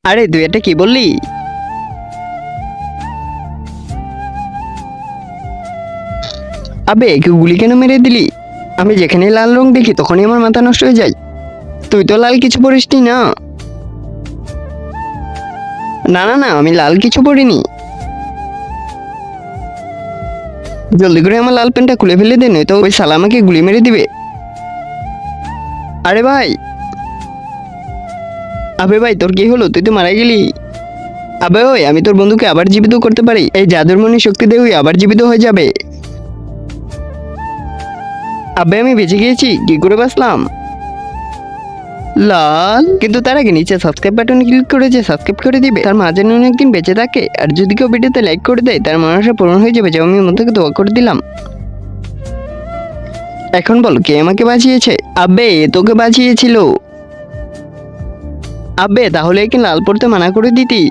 আরে তুই এটা কি বললি? আবে একে গুলি কেন মেরে দিলি? আমি যেখানেই লাল রং দেখি তখনই আমার মাথা নষ্ট হয়ে যায়। তুই তো লাল কিছু পরিসনি না। না না না, আমি লাল কিছু পরিনি। জলদি করে আমার লাল প্যান্টটা খুলে ফেলে দে, নয়তো ওই শালা আমাকে গুলি মেরে দিবে। আরে ভাই, আবে ভাই তোর কি হলো? তুই তো মারা গেলি। আবে ওই, আমি তোর বন্ধুকে আবার জীবিত করতে পারি। এই জাদুরমণি শক্তি দিয়ে ওই আবার জীবিত হয়ে যাবে। আবে আমি বেঁচে গিয়েছি, কি করে বাঁচলাম? লাল, কিন্তু তার আগে নিচে সাবস্ক্রাইব বাটনে ক্লিক করে যে সাবস্ক্রাইব করে দিবে, তার মা যেন অনেকদিন বেঁচে থাকে। আর যদি কেউ ভিডিওতে লাইক করে দেয়, তার মনসা পূরণ হয়ে যাবে, যেমন আমি মন থেকে দোয়া করে দিলাম। এখন বলো কে আমাকে বাঁচিয়েছে? আবে তোকে বাঁচিয়েছিল। আবে তাহলে কি লাল পড়তে মানা করে দিতি?